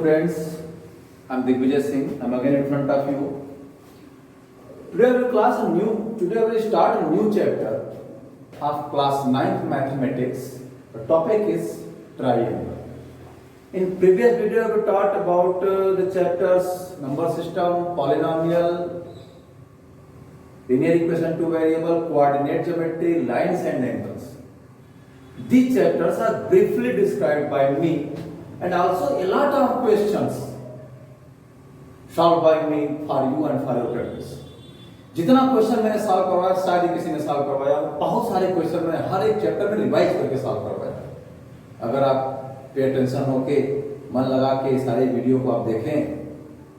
students, I'm Digvijay Singh. I'm again in front of you. Today I will start a new chapter of class 9th mathematics. The topic is triangle. In previous video we taught about the chapters number system, polynomial, linear equation two variable, coordinate geometry, lines and angles. These chapters are briefly described by me and also a lot of questions solved by me for you and for your practice. जितना question मैंने solve करवाया शायद ही किसी ने solve करवाया, बहुत सारे question मैंने हर एक चैप्टर में रिवाइज करके सॉल्व करवाया। अगर आप पे अटेंशन होके मन लगा के सारे वीडियो को आप देखें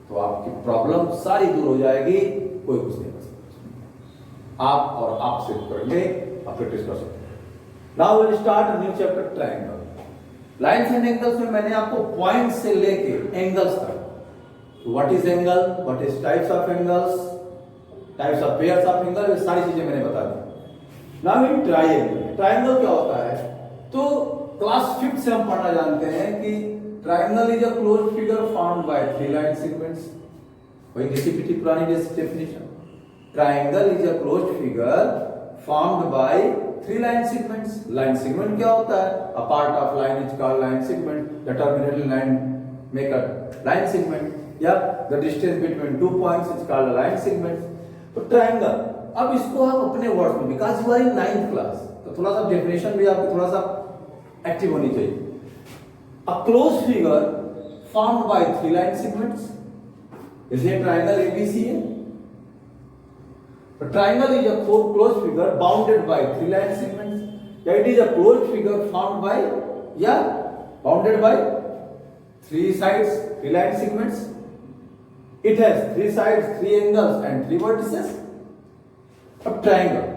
तो आपकी प्रॉब्लम सारी दूर हो जाएगी, कोई कुछ नहीं कर सकता। आप और आप से पढ़ ले आप प्रैक्टिस कर सकते हैं। Now will start a new chapter triangle. Lines and angles में मैंने आपको पॉइंट से लेके एंगल्स तक, what is angle, what is types of angles, types of pairs of angle, ये सारी चीजें मैंने बता दी। नाउ इन ट्रायंगल, ट्रायंगल क्या होता है? तो क्लास 5th से हम पढ़ना जानते हैं कि triangle is a closed figure formed by three line segments. वही घिसी-पिटी पुरानी definition, triangle is a closed figure formed by three line segments. Line segment क्या होता है? A part of line is called line segment, the terminal line make a line segment, या the distance between two points is called a line segment. तो triangle, अब इसको आप अपने words में, because you are in 9th class, तो थोड़ा सा डेफिनेशन भी आपको थोड़ा सा एक्टिव होनी चाहिए। अ closed figure formed by three line segments, इसलिए ट्रायंगल एबीसी है। A triangle is a closed figure bounded by three line segments. Yeah, it is a closed figure formed by, bounded by three sides, three line segments. It has three sides, three angles and three vertices. अब triangle,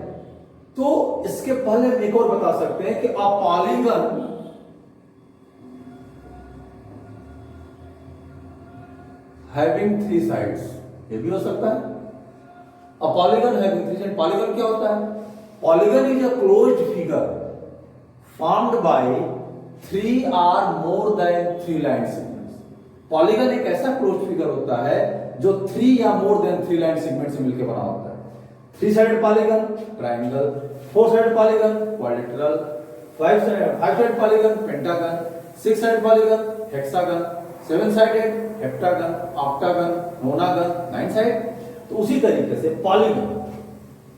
तो इसके पहले हम एक और बता सकते हैं कि a polygon having three sides, ये भी हो सकता है। A polygon having three sides, polygon क्या होता है? Polygon is a closed figure formed by three or more than three line segments. Polygon एक ऐसा closed figure होता है जो 3 या more than 3 line segments से मिलकर बना होता है। 3-sided polygon triangle, 4-sided polygon quadrilateral, 5-sided polygon pentagon, 6-sided polygon hexagon, 7-sided heptagon, octagon, nonagon, 9-sided। तो उसी तरीके से पॉलीगन,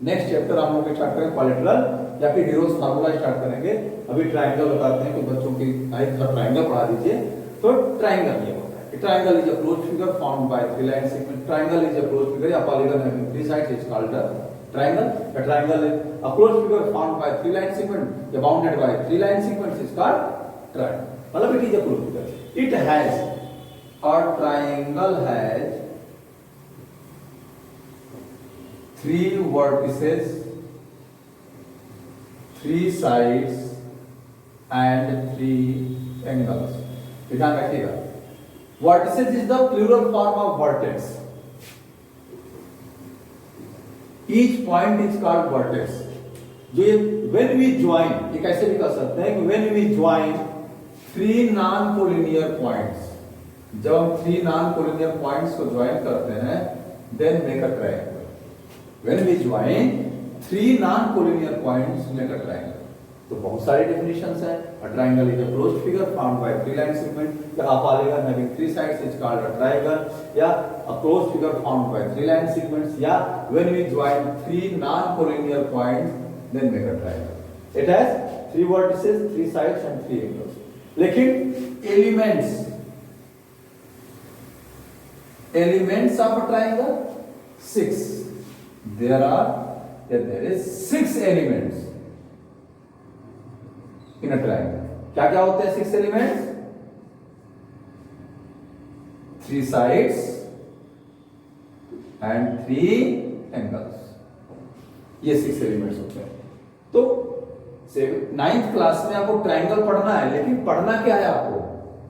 नेक्स्ट चैप्टर हम लोग स्टार्ट करेंगे क्वाड्रिलेटरल या फिर हीरोज फार्मूला स्टार्ट करेंगे। अभी ट्रायंगल बताते हैं कि बच्चों की ट्रायंगल पढ़ा दीजिए। तो ट्रायंगल ये होता है, triangle is a closed figure formed by three line segment. Triangle is a closed figure या polygon having three sides is called a triangle. The triangle is a closed figure formed by three line segment या bounded by three line segments is called triangle. मतलब it is a closed figure. It has, और triangle has three vertices, three sides and three angles. ध्यान रखिएगा, vertices is the plural form of vertex. Each point is called vertex. जो ये when we join, ये कैसे भी कर सकते हैं कि when we join three non-collinear points, जब हम three non-collinear points को join करते हैं then make a triangle. When we join three non-collinear points make a triangle. तो बहुत सारी definitions हैं। A triangle is a closed figure formed by three line segment. A polygon having three sides is called a triangle. A closed figure formed by three line segments. When we join three non-collinear points then make a triangle. It has three vertices, three sides and three angles. लेकिन elements of a triangle 6. There is 6 elements in a triangle. क्या क्या होते हैं 6 elements? 3 sides and 3 angles. ये 6 elements होते हैं। तो 9th class में आपको ट्रायंगल पढ़ना है, लेकिन पढ़ना क्या है आपको?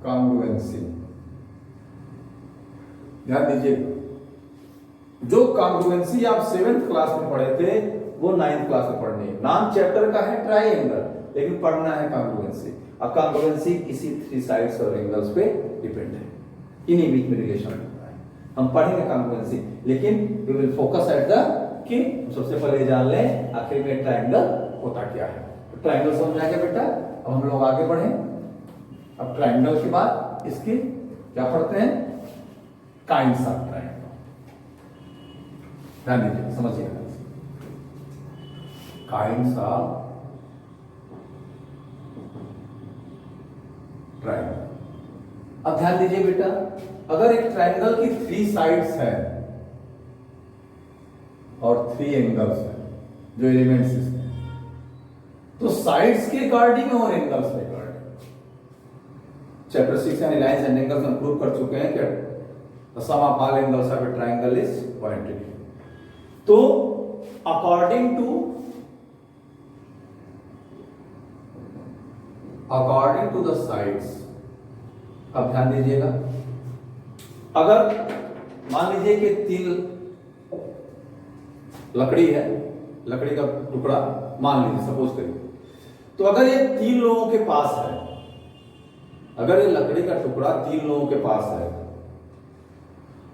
कॉन्ग्रुएंसी। ध्यान दीजिए, जो कॉन्ग्रुएंसी आप 7th क्लास में पढ़े थे वो 9th क्लास में पढ़नी है। नाम चैप्टर का है ट्रायंगल, लेकिन पढ़ना है कॉन्ग्रुएंसी। अब कॉन्ग्रुएंसी किसी 3 साइड्स और एंगल्स पे डिपेंड है। इन्हीं बीच में रिलेशन होता है। हम पढ़ेंगे कॉन्ग्रुएंसी, लेकिन we will focus at the कि सबसे पहले जान लें आखिर में ट्रायंगल होता क्या है। तो ट्रायंगल समझ आ गया बेटा। अब हम लोग आगे बढ़े। अब ट्रायंगल के बाद इसके क्या पढ़ते हैं, काइंड्स ऑफ ट्रायंगल। ध्यान दीजिए, समझिएगा, काइंड्स ऑफ ट्रायंगल। अब ध्यान दीजिए बेटा, अगर एक ट्रायंगल की 3 साइड्स है और 3 एंगल्स है, जो एलिमेंट्स इसमें, तो साइड्स के अकॉर्डिंग और एंगल्स के अकॉर्डिंग, चैप्टर 6 यानी लाइंस एंड एंगल्स हम प्रूव कर चुके हैं कि the sum of all angles of a triangle is 180 degree. तो अकॉर्डिंग टू द साइड्स, अब ध्यान दीजिएगा, अगर मान लीजिए कि 3 लकड़ी है, लकड़ी का टुकड़ा मान लीजिए, सपोज करिए, तो अगर ये 3 लोगों के पास है, अगर ये लकड़ी का टुकड़ा 3 लोगों के पास है,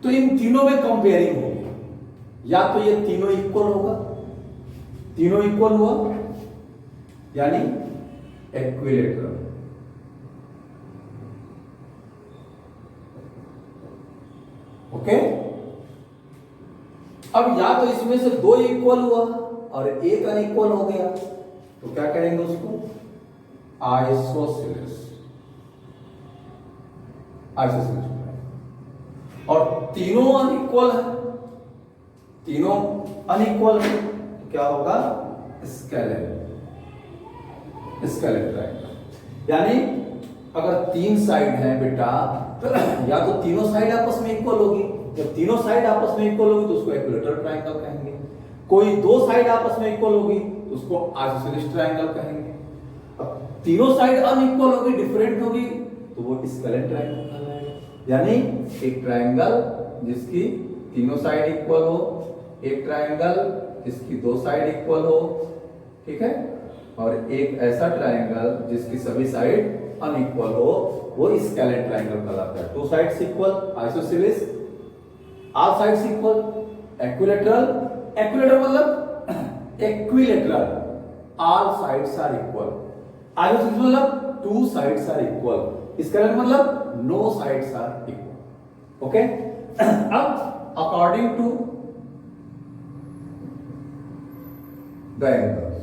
तो इन तीनों में कंपेयरिंग होगी। या तो ये तीनों इक्वल होगा, तीनों इक्वल हुआ यानी इक्विलेटरल, ओके। अब या तो इसमें से 2 इक्वल हुआ और 1 अनइक्वल हो गया, तो क्या कहेंगे उसको, आइसोसेलेस, आइसोसेलेस। और तीनों अनइक्वल है, तीनों अनइक्वल है, तो क्या होगा, स्केलेट, स्केलेट ट्रायंगल। यानी अगर 3 साइड है बेटा, तो या तो तीनों साइड आपस में इक्वल होगी, जब तीनों साइड आपस में इक्वल होगी तो उसको इक्विलेटरल ट्रायंगल कहेंगे। कोई 2 साइड आपस में इक्वल होगी तो उसको आइसोसेलेस ट्रायंगल कहेंगे। अब तीनों साइड अनइक्वल होगी, डिफरेंट होगी, तो वो स्केलेट ट्रायंगल कहलाएगा। यानी एक ट्रायंगल जिसकी तीनों साइड इक्वल हो, एक ट्रायंगल जिसकी 2 साइड इक्वल हो, ठीक है, और एक ऐसा ट्रायंगल जिसकी सभी साइड अनइक्वल हो, वो स्केलेट ट्रायंगल कहलाता है। 2 sides equal isosceles, all sides equal equilateral, equilateral मतलब equilateral, all sides are equal, isosceles मतलब 2 साइड्स आर इक्वल, स्केलेट मतलब no sides are equal, okay. अब अकॉर्डिंग टू द एंगल्स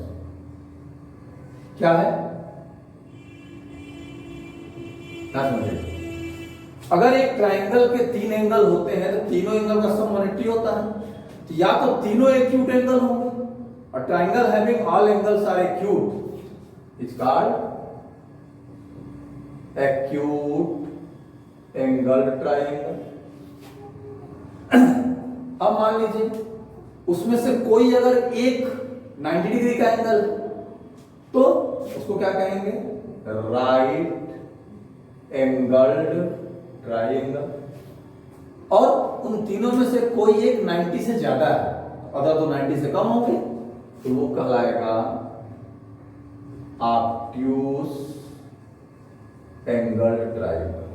क्या है, अगर एक ट्रायंगल के 3 एंगल होते हैं तो तीनों एंगल का सम 180 होता है, तो या तो तीनों एक्यूट एंगल होंगे, और triangle having all angles are acute is called acute angle triangle. अब मान लीजिए उसमें से कोई अगर एक 90 डिग्री का एंगल है, तो उसको क्या कहेंगे, राइट एंगल्ड ट्रायंगल। और उन तीनों में से कोई एक 90 से ज्यादा है, अगर तो 90 से कम होंगे तो वो कहलाएगा ऑब्ट्यूज एंगल ट्रायंगल।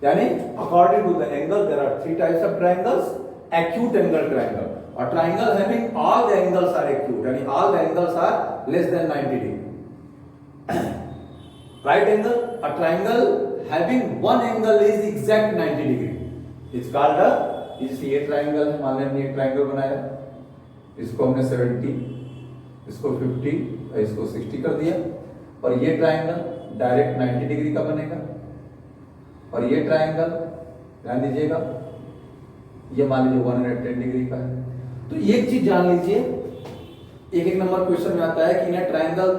यानी according to the angle there are 3 types of triangles, acute angle triangle, a triangle having all the angles are acute, यानी all the angles are less than 90 degree. Right angle, a triangle having one angle is exact 90 degree, it's called a, इस ये triangle है, मान लें एक triangle बनाया, इसको हमने 70, इसको 50 और इसको 60 कर दिया, और ये ट्रायंगल डायरेक्ट 90 डिग्री का बनेगा, और ये ट्रायंगल ध्यान दीजिएगा ये मान लीजिए 110 डिग्री का है। तो एक चीज जान लीजिए, एक नंबर क्वेश्चन में आता है कि इन ट्रायंगल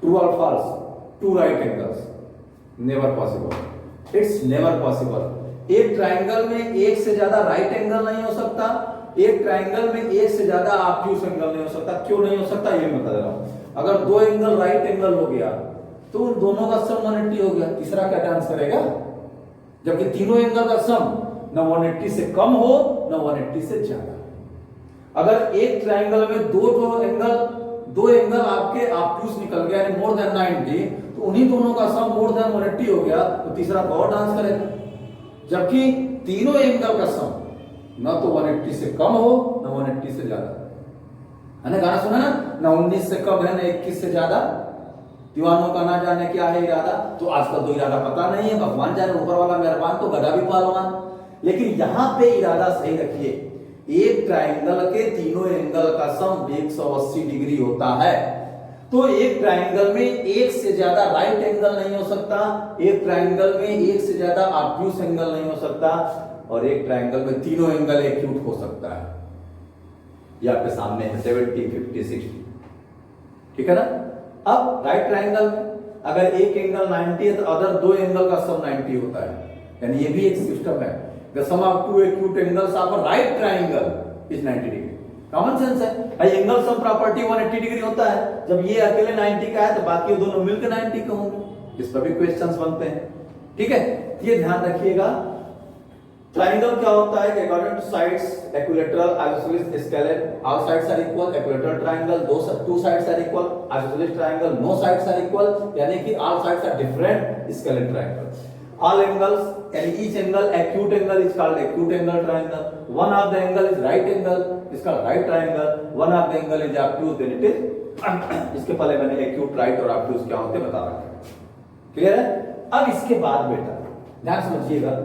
ट्रू और false, 2 right angles, never possible, it's never possible. एक ट्रायंगल में एक से ज्यादा राइट एंगल नहीं हो सकता, एक ट्रायंगल में एक से ज्यादा ऑब्ट्यूज एंगल नहीं हो सकता। क्यों नहीं हो सकता ये मैं बता दे रहा हूं। अगर 2 एंगल राइट एंगल हो गया तो उन दोनों का सम 180 हो गया, तीसरा क्या डांस करेगा, जबकि तीनों एंगल का सम न 180 से कम हो न 180 से ज्यादा। अगर एक ट्रायंगल में 2 एंगल दो एंगल आपके ऑब्ट्यूज निकल गया यानी मोर देन 90, तो उन्हीं दोनों का सम मोर देन 180 हो गया, तो तीसरा और डांस करेगा। जबकि तीनों एंगल का सम ना तो 180 से कम हो ना 180 से ज्यादा है ना। गाना सुना ना 19 से कम है ना 21 से ज्यादा, दीवानों का ना जाने क्या है इरादा। तो आजकल तो इरादा पता नहीं है, भगवान जाने, ऊपर वाला मेहरबान तो गधा भी पहलवान। लेकिन यहां पे इरादा सही रखिए, एक ट्राइंगल के तीनों एंगल का सम 180 डिग्री होता है। तो एक ट्राइंगल में एक से ज्यादा राइट एंगल नहीं हो सकता, एक ट्राइंगल में एक से ज्यादा ऑब्ट्यूज एंगल नहीं हो सकता, और एक ट्राइंगल में तीनों एंगल एक्यूट हो सकता है। ये आपके सामने है 70, 50, 60, ठीक है ना। अब राइट ट्राइंगल में अगर एक एंगल 90 है तो अदर दो एंगल का सम 90 होता है, यानी ये भी एक सिस्टम है। The sum of two acute angles of a right triangle is 90 degree. Common sense है भाई, एंगल सम प्रॉपर्टी 180 डिग्री होता है। जब ये अकेले 90 का है तो बाकी दोनों मिलकर 90 के होंगे। इस पर भी क्वेश्चंस बनते हैं, ठीक है। ये ध्यान रखिएगा, ट्राइंगल क्या होता है कि according to sides equilateral, isosceles, scalene, all sides are equal. Equilateral triangle two sides are equal, isosceles triangle no sides are equal, यानी कि all sides are different. Scalene triangle all angles and each angle acute angle is called acute angle triangle. One of the angle is right angle is called right triangle, one of the angle is obtuse then it is इसके पहले मैंने acute right और obtuse क्या होते बता रखा, clear है। अब इसके बाद बेटा ध्यान समझिएगा,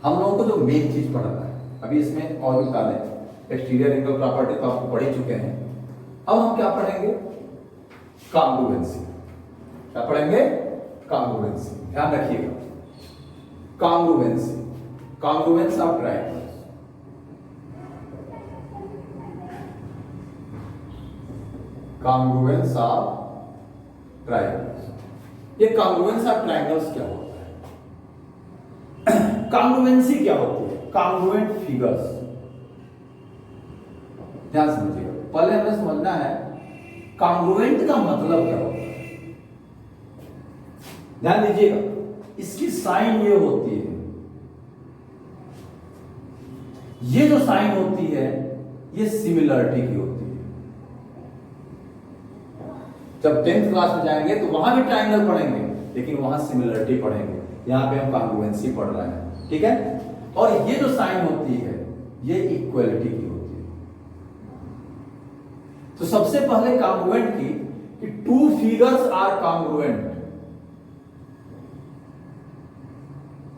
हम लोगों को जो मेन चीज पढ़ना है अभी इसमें और भी काले एक्सटीरियर एंगल प्रॉपर्टी तो आपको पढ़ ही चुके हैं। अब हम क्या पढ़ेंगे, कॉन्ग्रुएंसी। क्या पढ़ेंगे, कॉन्ग्रुएंसी। ध्यान रखिएगा, congruency, congruence of triangles. Congruence of triangles. ये कॉन्ग्रुएंस ऑफ ट्रायंगल्स क्या होता है, कॉन्ग्रुएंसी क्या होती है, कॉन्ग्रुएंट फिगर्स। ध्यान समझिएगा, पहले हमें समझना है कॉन्ग्रुएंट का मतलब क्या होता है। ध्यान दीजिएगा, इसकी साइन ये होती है, ये जो साइन होती है ये सिमिलरिटी की होती है। जब 10th क्लास में जाएंगे तो वहां भी ट्रायंगल पढ़ेंगे, लेकिन वहां सिमिलरिटी पढ़ेंगे। यहां पे हम कॉन्ग्रुएंसी पढ़ रहे हैं, ठीक है। और ये जो साइन होती है ये इक्वलिटी की होती है। तो सबसे पहले कॉन्ग्रुएंट की कि two figures are congruent,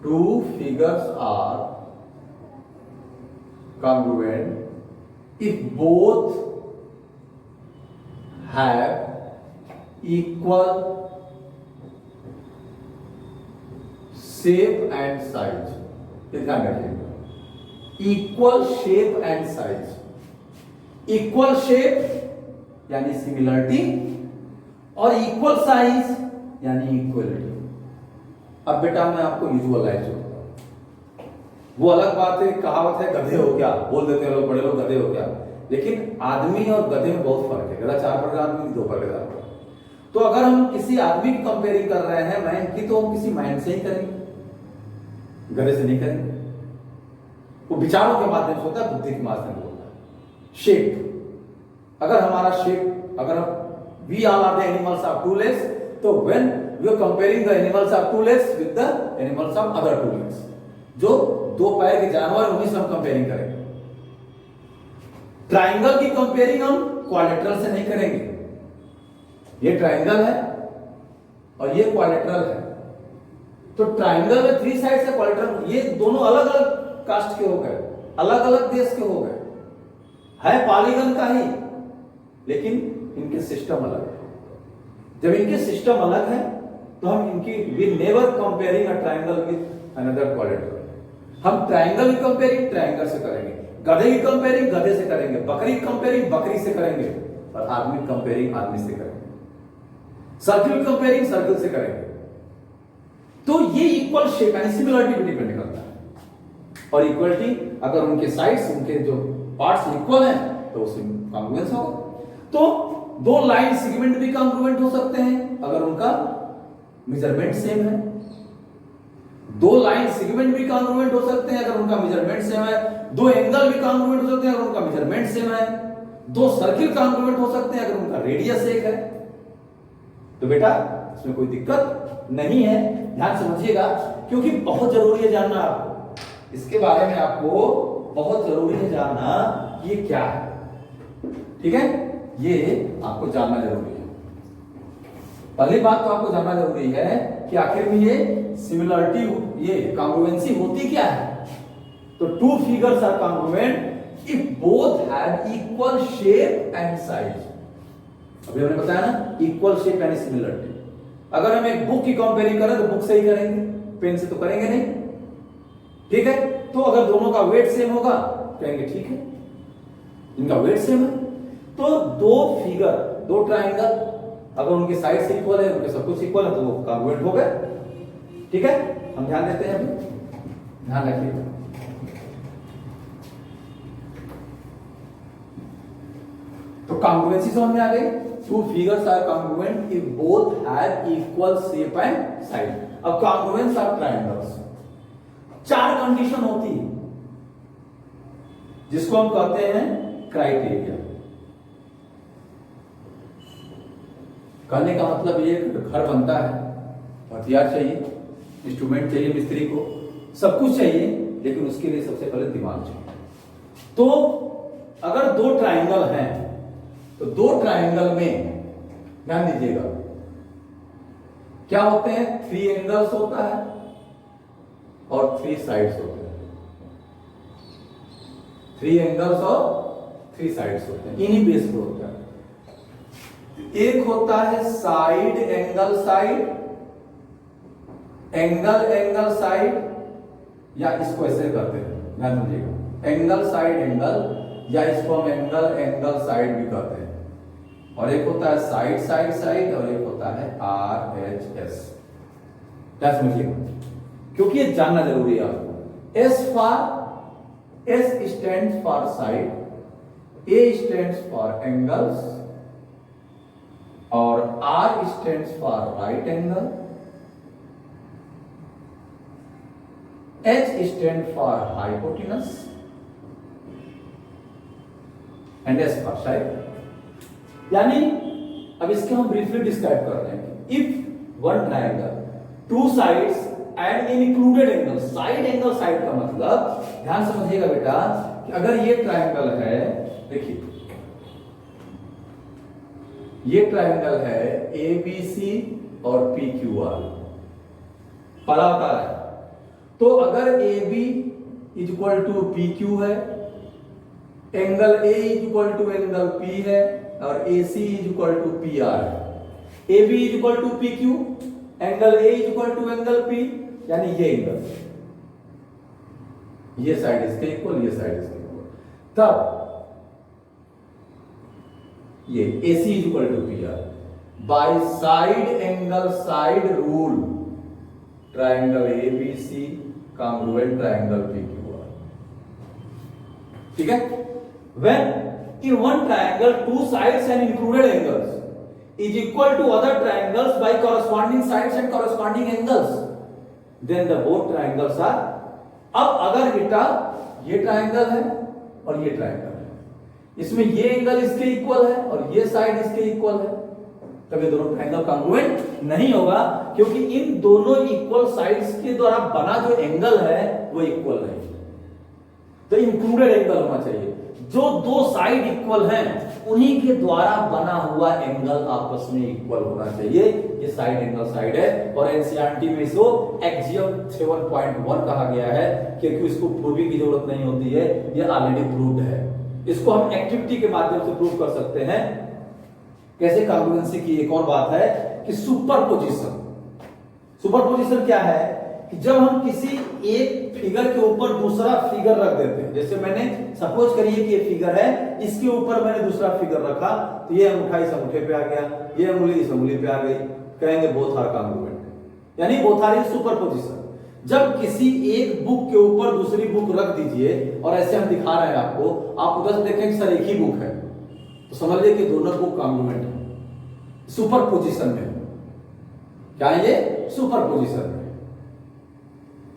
two figures are congruent if both have equal shape and size। ये ध्यान रखिएगा, equal shape and size। equal shape यानी सिमिलरिटी और equal size यानी इक्वलिटी। अब बेटा मैं आपको विजुअलाइज करता हूं, वो अलग बात है, कहावत है गधे हो क्या, बोल देते हैं लोग, बड़े लोग गधे हो क्या, लेकिन आदमी और गधे में बहुत फर्क है। गधा 4 पैर का आदमी, 2 पैर का आदमी। तो अगर हम किसी आदमी की कंपेयरिंग कर रहे हैं मैन की, तो हम किसी मैन से ही करेंगे, गधे से नहीं करेंगे। वो विचारों के माध्यम से होता है, बुद्धि के माध्यम से होता है। शेप, अगर हमारा शेप, अगर हम we all are the animals of two legs, तो when we are comparing the animals of two legs with the animals of other two legs, जो 2 पैर के जानवर उन्हीं से हम कंपेयरिंग करेंगे। ट्राइंगल की कंपेयरिंग हम क्वाड्रिलेटरल से नहीं करेंगे। ये ट्राइंगल है और ये क्वाड्रिलेटरल है, तो ट्राइंगल में 3 साइड से क्वाड्रिलेटरल, ये दोनों अलग अलग कास्ट के हो गए, अलग अलग देश के हो गए, है पॉलीगन का ही, लेकिन इनके सिस्टम अलग है। जब इनके सिस्टम अलग है तो हम इनकी we never comparing a triangle with another quadrilateral. हम ट्रायंगल की कंपेयरिंग ट्रायंगल से करेंगे, गधे की कंपेयरिंग गधे से करेंगे, बकरी की कंपेयरिंग बकरी से करेंगे, और आदमी की कंपेयरिंग आदमी से करेंगे, सर्किल की कंपेयरिंग सर्किल से करेंगे। तो ये इक्वल शेप यानी सिमिलरिटी पे डिपेंड करता है। और इक्वलिटी, अगर उनके साइड्स, उनके जो पार्ट्स इक्वल हैं तो उसमें कॉन्ग्रुएंस होगा। तो 2 लाइन सेगमेंट भी कॉन्ग्रुएंट हो सकते हैं अगर उनका मेजरमेंट सेम है। 2 लाइन सेगमेंट भी कॉन्ग्रुएंट हो सकते हैं अगर उनका मेजरमेंट सेम है। 2 एंगल भी कॉन्ग्रुएंट हो सकते हैं अगर उनका मेजरमेंट सेम है। दो सर्किल कॉन्ग्रुएंट हो सकते हैं अगर उनका रेडियस एक है, तो बेटा इसमें कोई दिक्कत नहीं है। ध्यान समझिएगा, क्योंकि बहुत जरूरी है जानना आपको इसके बारे में, आपको बहुत जरूरी है जानना ये क्या है, ठीक है, ये आपको जानना जरूरी है। पहली बात तो आपको जानना जरूरी है कि आखिर में ये सिमिलरिटी, ये कॉन्ग्रुएंसी होती क्या है। तो two figures are congruent if both have equal shape and size. अभी हमने बताया ना, इक्वल शेप एंड सिमिलरिटी। अगर हम एक बुक की कंपेयरिंग करें तो बुक से ही करेंगे, पेन से तो करेंगे नहीं, ठीक है। तो अगर दोनों का वेट सेम होगा कहेंगे ठीक है, इनका वेट सेम है। तो दो फिगर, दो ट्राइंगल अगर उनके साइड से इक्वल है, उनके सब कुछ इक्वल है, तो वो कॉन्ग्रुएंट हो गए, ठीक है। हम ध्यान देते हैं, अभी ध्यान रखिए। तो कॉन्ग्रुएंसी समझ में आ गई। Two figures are congruent if both have equal shape and size. अब कॉन्ग्रुएंस आर ट्राइंगल्स। चार कंडीशन होती है जिसको हम कहते हैं क्राइटेरिया। कहने का मतलब ये घर बनता है, हथियार चाहिए, इंस्ट्रूमेंट चाहिए, मिस्त्री को सब कुछ चाहिए, लेकिन उसके लिए सबसे पहले दिमाग चाहिए। तो अगर दो ट्राइंगल हैं तो दो ट्राइंगल में ध्यान दीजिएगा क्या होते हैं, 3 एंगल्स होता है और 3 साइड्स होते हैं। 3 एंगल्स और 3 साइड्स होते हैं, इन्हीं बेस पे होता है। एक होता है side angle side, angle angle side, या इसको ऐसे करते हैं, ध्यान दीजिएगा, एंगल साइड एंगल, या इसको हम एंगल एंगल साइड भी कहते हैं। और एक होता है साइड साइड साइड, और एक होता है RHS। क्या समझिएगा, क्योंकि ये जानना जरूरी है आपको। S stands for side, A stands for angles, और R stands for right angle, H stand for hypotenuse, and S for side. यानी अब इसके हम ब्रीफली डिस्क्राइब कर रहे हैं। If one triangle, two sides and included angle, side angle side का मतलब ध्यान समझिएगा बेटा कि अगर ये ट्रायंगल है, देखिए ये ट्रायंगल है ABC और PQR, पहला बता रहा है। तो अगर AB इक्वल टू PQ है, angle A equal to angle P है, और AC इक्वल टू PR है। AB equal to PQ, angle A equal to angle P, यानी ये एंगल, ये साइड इसके इक्वल, ये साइड इसके इक्वल, तब ये AC equal to PR। By side angle side rule, triangle ABC congruent triangle PQR, ठीक है। When in one triangle two sides and included angles is equal to other triangles by corresponding sides and corresponding angles, then the both triangles are। अब अगर बेटा ये triangle है और ये triangle है, इसमें ये एंगल इसके इक्वल है और ये साइड इसके इक्वल है, तब ये दोनों ट्रायंगल कॉन्ग्रुएंट नहीं होगा, क्योंकि इन दोनों इक्वल साइड्स के द्वारा बना जो एंगल है वो इक्वल नहीं। तो इंक्लूडेड एंगल होना चाहिए, जो दो साइड इक्वल हैं उन्हीं के द्वारा बना हुआ एंगल आपस में इक्वल होना चाहिए। ये साइड एंगल साइड है, और एनसीईआरटी में इसको एक्सियम 7.1 कहा गया है, क्योंकि इसको प्रूविंग की जरूरत नहीं होती है, ये ऑलरेडी प्रूव्ड है। इसको हम एक्टिविटी के माध्यम से प्रूव कर सकते हैं। कैसे? कॉन्ग्रुएंसी की एक और बात है कि सुपरपोजिशन। सुपरपोजिशन क्या है कि जब हम किसी एक फिगर के ऊपर दूसरा फिगर रख देते हैं, जैसे मैंने सपोज करिए कि ये फिगर है, इसके ऊपर मैंने दूसरा फिगर रखा, तो ये अंगूठा इस अंगूठे पे आ गया, ये अंगुली इस अंगुली पे आ गई, कहेंगे बोथ आर कॉन्ग्रुएंट, यानी बोथ आर इन सुपरपोजिशन। जब किसी एक बुक के ऊपर दूसरी बुक रख दीजिए, और ऐसे हम दिखा रहे हैं आपको, आप उधर से देखें कि सर एक ही बुक है, तो समझ लीजिए कि दोनों बुक कॉन्ग्रुएंट है, सुपरपोजिशन में। क्या है ये? सुपरपोजिशन में।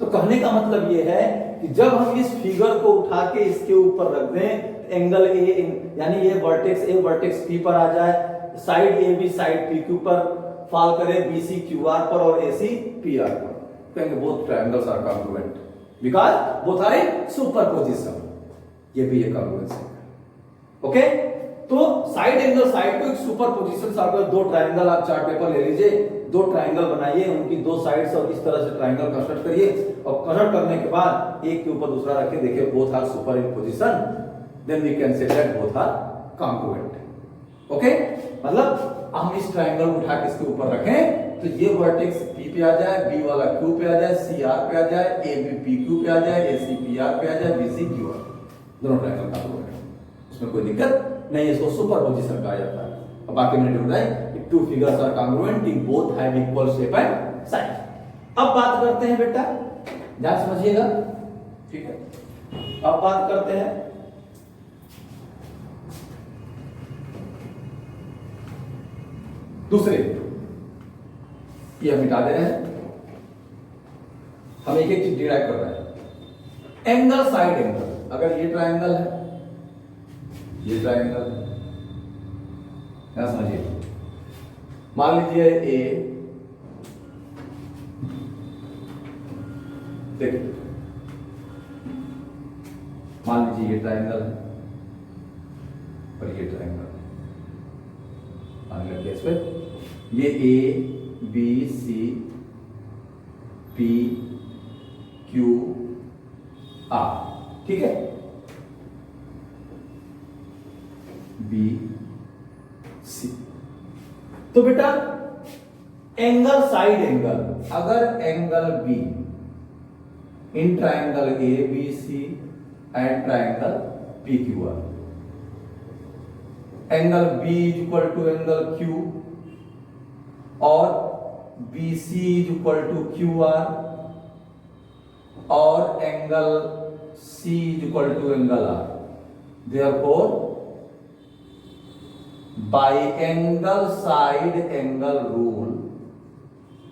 तो कहने का मतलब ये है कि जब हम इस फिगर को उठा के इसके ऊपर रख दें, एंगल ए यानी ये वर्टेक्स ए वर्टेक्स पी पर आ जाए, side A B side P Q पर फॉल करे, बी सी क्यू आर पर और ए सी पी आर पर, कहेंगे both triangles are congruent because both are in superposition. ये भी एक कॉन्ग्रुएंस है। ओके, तो साइड एंगल साइड को एक सुपरपोजिशन सर्कल, दो ट्रायंगल आप चार्ट पेपर ले लीजिए, दो ट्रायंगल बनाइए, उनकी दो साइड्स और इस तरह से ट्रायंगल कंस्ट्रक्ट करिए और कंस्ट्रक्ट करने के बाद एक के ऊपर दूसरा रख के देखिए both are super in position, then we can say that both are congruent. Okay, मतलब हम इस ट्रायंगल को उठा के इसके ऊपर रखें तो ये वर्टेक्स P पे आ जाए, B वाला Q पे आ जाए, C R पे आ जाए, A B P Q पे आ जाए, A C P R पे आ जाए, B C Q R, दोनों ट्रायंगल कॉन्ग्रुएंट है, उसमें कोई दिक्कत नहीं, इसको सुपरपोजिशन कहा जाता है। अब बाकी मैंने ढूंढा है two figures are congruent if both have equal shape and size. अब बात करते हैं बेटा, ध्यान समझिएगा, ठीक है। अब बात करते हैं दूसरे, ये हम मिटा दे रहे हैं, हम एक एक चीज डिराइव कर रहे हैं। एंगल साइड एंगल, अगर ये ट्रायंगल है, ये ट्रायंगल है, यहां समझिए, मान लीजिए ए, देखिए मान लीजिए ये ट्रायंगल है और ये ट्रायंगल है, मान लीजिए इसमें ये A B C P Q R, ठीक है, बी सी। तो बेटा एंगल साइड एंगल, अगर angle B in triangle A B C and triangle P Q R, angle B is equal to angle Q और B C is equal to Q R और angle C is equal to angle R, therefore by angle side angle rule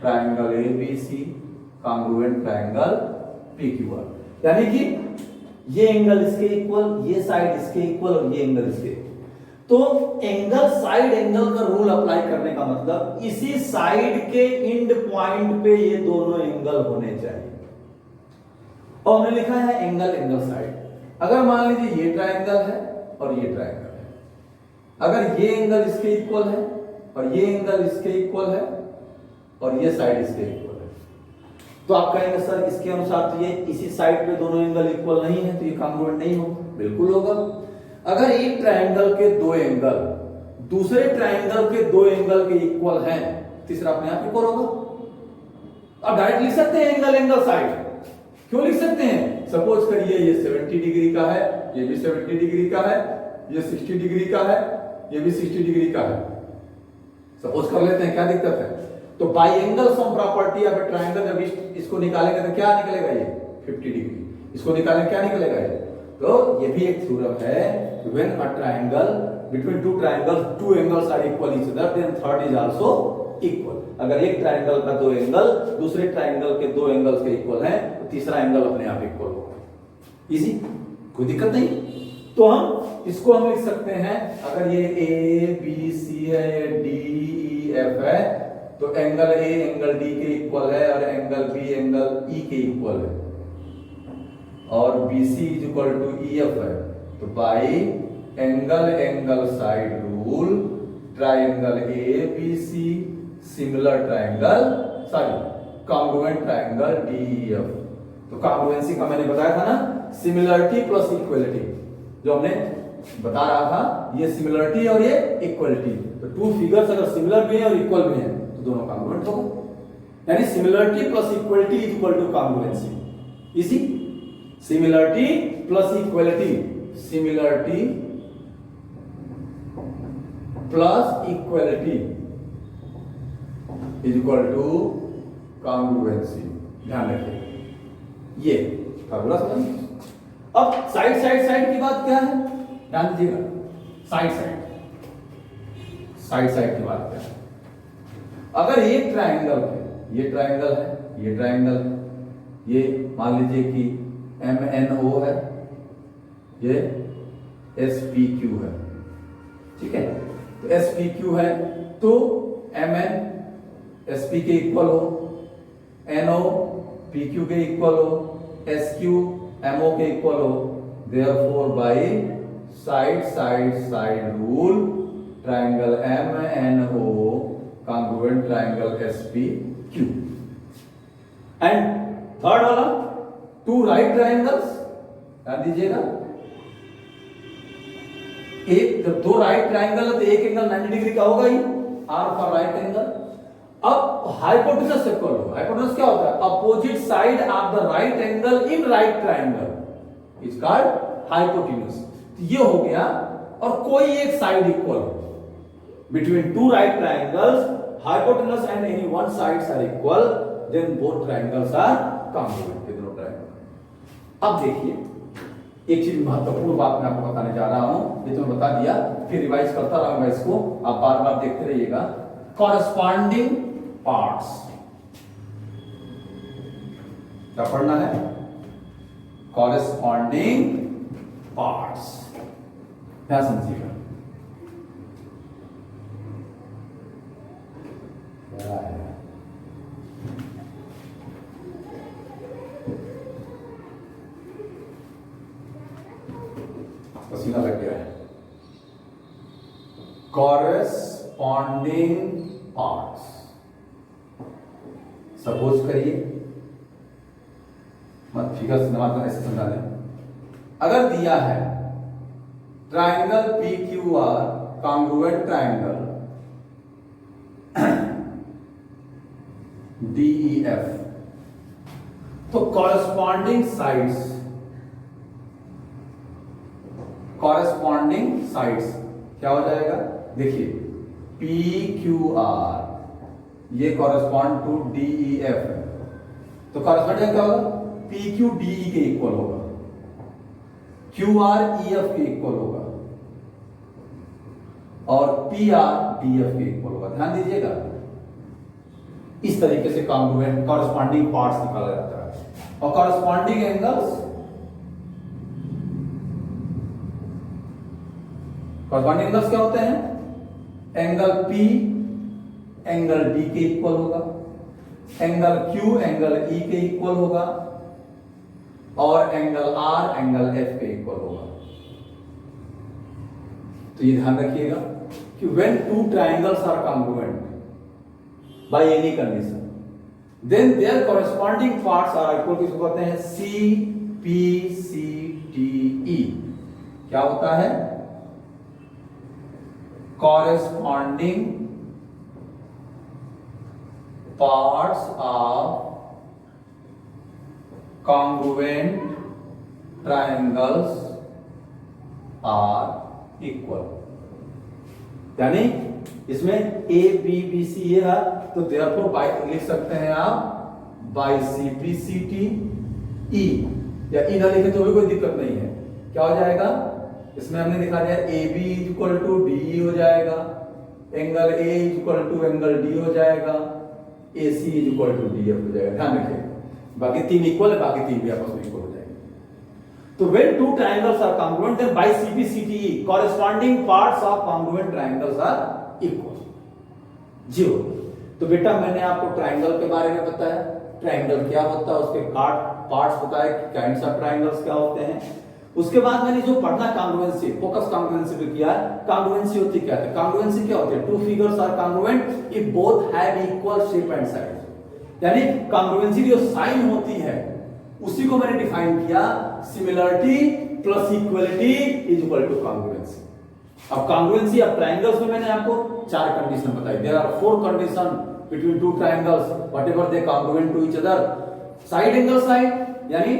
triangle A B C congruent triangle P Q are, यानी कि ये angle इसके equal, ये side इसके equal और ये angle इसके। तो एंगल साइड एंगल का रूल अप्लाई करने का मतलब इसी साइड के एंड पॉइंट पे ये दोनों एंगल होने चाहिए, और हमने लिखा है एंगल एंगल साइड। अगर मान लीजिए ये ट्रायंगल है और ये ट्रायंगल है, अगर ये एंगल इसके इक्वल है और ये एंगल इसके इक्वल है और ये साइड इसके इक्वल है, तो आप कहेंगे सर इसके अनुसार तो ये इसी साइड पे दोनों एंगल इक्वल नहीं है तो ये कॉन्ग्रुएंट नहीं होगा। बिल्कुल होगा। अगर एक ट्रायंगल के दो एंगल दूसरे ट्रायंगल के दो एंगल के इक्वल हैं, तीसरा अपने आप इक्वल होगा। अब डायरेक्ट लिख सकते हैं एंगल एंगल साइड, क्यों लिख सकते हैं? सपोज करिए ये 70 डिग्री का है, ये भी 70 डिग्री का है, ये 60 डिग्री का है, ये भी 60 डिग्री का है, सपोज कर लेते हैं, क्या दिक्कत है? तो by angle sum property of a triangle, जब इसको निकालेंगे तो क्या निकलेगा? ये 50 डिग्री, इसको निकालेंगे क्या निकलेगा? ये तो ये भी एक थ्योरम है, when a triangle between two triangles two angles are equal each other then third is also equal. अगर एक ट्रायंगल का दो एंगल दूसरे ट्रायंगल के दो एंगल्स के इक्वल है तो तीसरा एंगल अपने आप इक्वल होगा। इजी, कोई दिक्कत नहीं। तो हम इसको हम लिख सकते हैं, अगर ये ए बी सी है, ये डी ई एफ है, तो एंगल ए एंगल डी के इक्वल है और एंगल बी एंगल ई के इक्वल है, और B C is equal to E F है। तो by angle angle side rule triangle A B C similar triangle sorry congruent triangle D E F. तो congruency का मैंने बताया था ना, सिमिलरिटी प्लस इक्वलिटी, जो हमने बता रहा था, ये सिमिलरिटी और ये इक्वलिटी। तो टू फिगर्स अगर सिमिलर भी है और इक्वल भी है तो दोनों कॉन्ग्रुएंट होगा, यानी similarity plus equality is equal to congruency. इसी similarity plus equality, similarity plus equality is equal to congruency. ध्यान रखिए, ये फॉर्मूला समझिए। अब साइड साइड साइड की बात क्या है, ध्यान दीजिएगा। साइड साइड साइड साइड की बात क्या है? अगर ये ट्रायंगल है, ये ट्रायंगल है, ये ट्रायंगल है, ये मान लीजिए कि MNO है, ये SPQ है, ठीक है। तो SPQ है तो MN SP के इक्वल हो, NO PQ के इक्वल हो, SQ MO के इक्वल हो। Therefore by side side side rule triangle MNO congruent triangle SPQ। And third वाला टू राइट ट्रायंगल्स, ध्यान दीजिएगा, एक जब दो राइट ट्रायंगल है तो एक एंगल 90 डिग्री का होगा ही, R फॉर राइट एंगल। अब हाइपोटेनस इक्वल हो, हाइपोटेनस क्या होता है? Opposite side of the right angle in right triangle is called hypotenuse. ये हो गया, और कोई एक side equal between two right triangles, hypotenuse and any one sides are equal, then both triangles are congruent, ये दोनों ट्रायंगल। अब देखिए एक चीज महत्वपूर्ण बात मैं आपको बताने जा रहा हूं, ये तो बता दिया, फिर रिवाइज करता रहूंगा इसको, आप बार बार देखते रहिएगा। कॉरेस्पॉन्डिंग पार्ट्स क्या पढ़ना है? कॉरेस्पॉन्डिंग पार्ट्स, क्या समझिएगा? क्या है? पसीना लग गया है। कॉरेस्पॉन्डिंग पार्ट्स, सपोज करिए, मत फिगर से ऐसे समझा दें, अगर दिया है triangle PQR congruent triangle DEF, तो कॉरेस्पॉन्डिंग साइड्स, कॉरेस्पॉन्डिंग साइड्स क्या हो जाएगा? देखिए PQR ये कॉरेस्पॉन्ड टू DEF है, तो कॉरेस्पॉन्डिंग क्या होगा? PQ DE के इक्वल होगा, QR EF के इक्वल होगा, और PR DF के इक्वल होगा। ध्यान दीजिएगा, इस तरीके से कॉन्ग्रुएंट कॉरेस्पॉन्डिंग पार्ट्स निकाला जाता है। और कॉरेस्पॉन्डिंग एंगल्स, कॉरेस्पॉन्डिंग एंगल्स क्या होते हैं? एंगल P एंगल D के इक्वल होगा, एंगल Q एंगल E के इक्वल होगा, और एंगल R एंगल F के इक्वल होगा। तो ये ध्यान रखिएगा कि when two triangles are congruent by any condition, then their corresponding parts are equal, किसको कहते हैं? CPCTE। क्या होता है? corresponding parts of congruent triangles are equal। यानी इसमें A B B C ये है, तो देयरफॉर बाय लिख सकते हैं आप बाय CPCT E, या E ना लिखे तो भी कोई दिक्कत नहीं है। क्या हो जाएगा? इसमें हमने दिखा दिया AB इक्वल टू DE हो जाएगा, angle A equal to angle D हो जाएगा, AC इक्वल टू DF हो जाएगा। ध्यान रखिए, बाकी तीन इक्वल है, बाकी तीन भी आपस में इक्वल हो जाएंगे। तो when two triangles are congruent, then by CPCTE corresponding parts of congruent triangles are equal। जी हो। तो बेटा मैंने आपको ट्राइंगल के बारे में बताया, ट्राइंगल क्या होता है, उसके पार्ट्स बताए, काइंड्स ऑफ ट्राइंगल्स क्या होते हैं। उसके बाद मैंने जो पढ़ना कॉन्ग्रुएंसी, फोकस कॉन्ग्रुएंसी पे किया। कॉन्ग्रुएंसी होती क्या है? कॉन्ग्रुएंसी क्या होती है? Two figures are congruent if both have equal shape and size. यानी कॉन्ग्रुएंसी जो साइन होती है उसी को मैंने डिफाइन किया, similarity plus equality is equal to congruency. अब कॉन्ग्रुएंसी ऑफ ट्रायंगल्स में मैंने आपको चार कंडीशन बताई। There are four condition between two triangles whatever they congruent to each other. Side angle side, यानी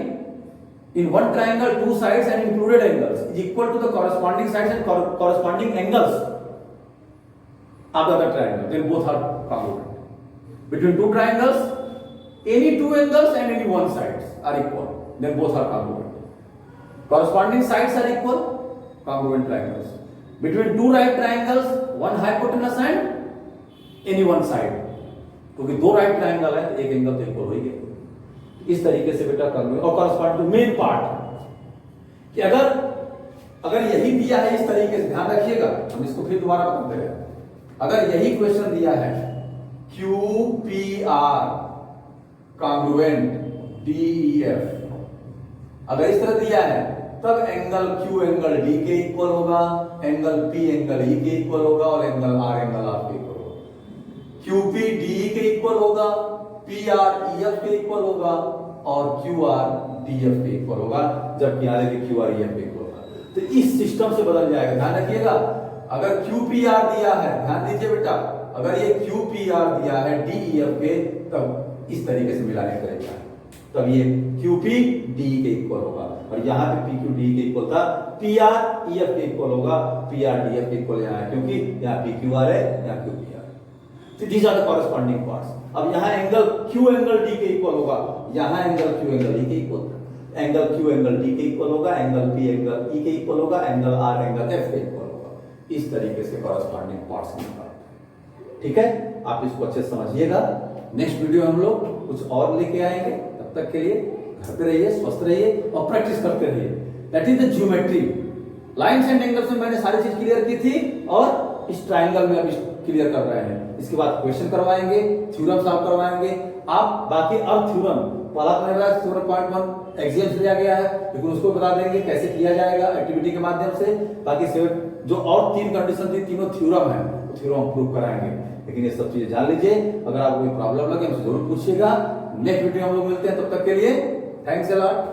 in one triangle two sides and included angles is equal to the corresponding sides and corresponding angles of the other triangle, then both are congruent। Between two triangles any two angles and any one sides are equal, then both are congruent। Corresponding sides are equal, congruent triangles। Between two right triangles one hypotenuse and any one side, क्योंकि दो right triangle है तो एक angle तो equal हो ही गया। इस तरीके से बेटा कर लो। और कॉरस्पॉन्ड टू मेन पार्ट कि अगर यही दिया है इस तरीके से, ध्यान रखिएगा, हम इसको फिर दोबारा बताते हैं। अगर यही क्वेश्चन दिया है Q P R congruent D E F, अगर इस तरह दिया है तब एंगल क्यू एंगल डी के इक्वल होगा, एंगल पी एंगल ई के इक्वल होगा और एंगल आर एंगल आर के इक्वल होगा। क्यू पी डी ई के इक्वल होगा, पी आर ई एफ के इक्वल होगा और क्यू आर डी एफ के इक्वल होगा, जबकि R Q R E F के इक्वल होगा। तो इस सिस्टम से बदल जाएगा, ध्यान रखिएगा। अगर क्यू पी आर दिया है, ध्यान दीजिए बेटा, अगर ये क्यू पी आर दिया है डी ई एफ के, तब इस तरीके से मिलाने करेगा, तब ये क्यू पी डी के इक्वल होगा। और यहाँ पे पी क्यू डी के इक्वल था, पी आर ई एफ के इक्वल होगा, पी आर डी एफ के इक्वल यहाँ है, क्योंकि यहाँ पी क्यू आर है, यहाँ क्यू पी आर। तो these are the corresponding parts. अब यहाँ एंगल क्यू एंगल डी के इक्वल होगा, यहाँ एंगल क्यू एंगल डी के equal, angle Q angle D के इक्वल होगा, एंगल पी एंगल ई के इक्वल होगा, एंगल आर एंगल एफ के इक्वल होगा। इस तरीके से कॉरेस्पॉन्डिंग पार्ट्स निकालते हैं। ठीक है, आप इसको अच्छे से समझिएगा। नेक्स्ट वीडियो हम लोग कुछ और लेके आएंगे, तब तक के लिए घर पे रहिए, स्वस्थ रहिए और प्रैक्टिस करते रहिए। That is the geometry. Lines and angles में मैंने सारी चीज क्लियर की थी और इस ट्रायंगल में अभी क्लियर कर रहे हैं। इसके बाद क्वेश्चन करवाएंगे, थ्योरम सॉल्व करवाएंगे। आप बाकी और थ्योरम पढ़ा तो मेरा 0.1 एग्जाम्स लिया गया है, लेकिन उसको बता देंगे कैसे किया जाएगा एक्टिविटी के माध्यम से। बाकी जो और 3 कंडीशन थी, तीनों थ्योरम है, तो थ्योरम हम प्रूव कराएंगे। लेकिन ये सब चीजें जान लीजिए। अगर आपको कोई प्रॉब्लम लगे हमसे जरूर पूछिएगा। नेक्स्ट वीडियो हम लोग मिलते हैं, तब तक के लिए थैंक्स अ लॉट।